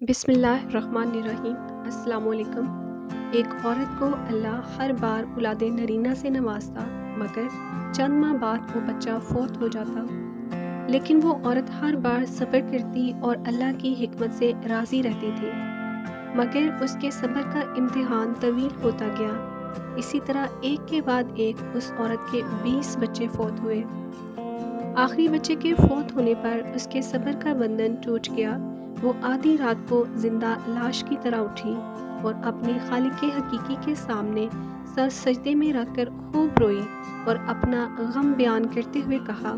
बिस्मिल्लाहिर्रहमानिर्रहीम। अस्सलाम वालेकुम। एक औरत को अल्लाह हर बार औलाद नरीना से नवाजता, मगर चंद माह बाद वो बच्चा फौत हो जाता। लेकिन वो औरत हर बार सब्र करती और अल्लाह की हिकमत से राज़ी रहती थी, मगर उसके सब्र का इम्तिहान तवील होता गया। इसी तरह एक के बाद एक उस औरत के 20 बच्चे फौत हुए। आखिरी बच्चे के फौत होने पर उसके सब्र का बंधन टूट गया। वो आधी रात को जिंदा लाश की तरह उठी और अपने खालिक हकीकी के सामने सर सजदे में रखकर खूब रोई और अपना गम बयान करते हुए कहा,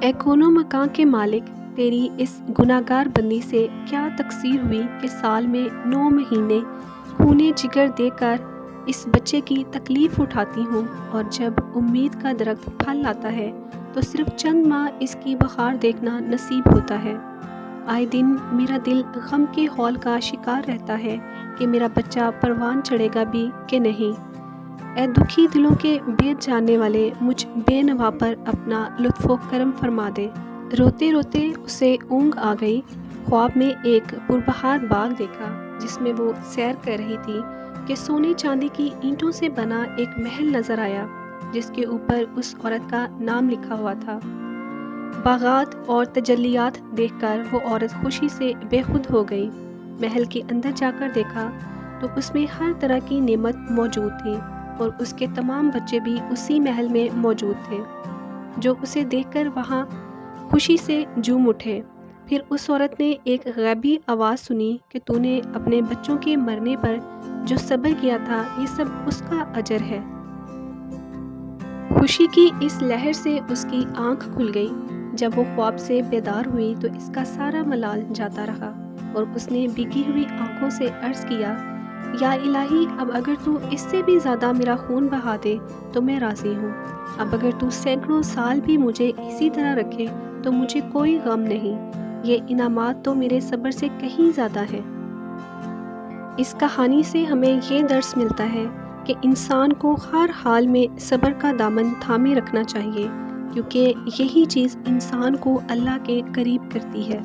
ए कोनो मकां के मालिक, तेरी इस गुनाहगार बंदी से क्या तकसीर हुई कि साल में 9 महीने खूने जिगर देकर इस बच्चे की तकलीफ़ उठाती हूँ, और जब उम्मीद का दरख्त फल लाता है तो सिर्फ चंद माह इसकी बहार देखना नसीब होता है। आए दिन मेरा दिल गम के हौल का शिकार रहता है कि मेरा बच्चा परवान चढ़ेगा भी कि नहीं। ए दुखी दिलों के बेद जानने वाले, मुझ बेनवा पर अपना लुत्फ़ो करम फरमा दे। रोते रोते उसे ऊँग आ गई। ख्वाब में एक पुरबहार बाग देखा जिसमें वो सैर कर रही थी कि सोने चांदी की ईंटों से बना एक महल नज़र आया जिसके ऊपर उस औरत का नाम लिखा हुआ था। बागात और तजल्लियात देखकर वो औरत खुशी से बेखुद हो गई। महल के अंदर जाकर देखा तो उसमें हर तरह की नेमत मौजूद थी और उसके तमाम बच्चे भी उसी महल में मौजूद थे, जो उसे देखकर वहाँ खुशी से झूम उठे। फिर उस औरत ने एक गैबी आवाज़ सुनी कि तूने अपने बच्चों के मरने पर जो सब्र किया था, ये सब उसका अजर है। खुशी की इस लहर से उसकी आंख खुल गई। जब वो ख्वाब से बेदार हुई तो इसका सारा मलाल जाता रहा और उसने भीगी हुई आंखों से अर्ज़ किया, या इलाही, अब अगर तू इससे भी ज़्यादा मेरा खून बहा दे तो मैं राज़ी हूँ। अब अगर तू सैकड़ों साल भी मुझे इसी तरह रखे तो मुझे कोई गम नहीं। ये इनामात तो मेरे सब्र से कहीं ज़्यादा हैं। इस कहानी से हमें ये दर्स मिलता है कि इंसान को हर हाल में सब्र का दामन थामे रखना चाहिए, क्योंकि यही चीज़ इंसान को अल्लाह के करीब करती है।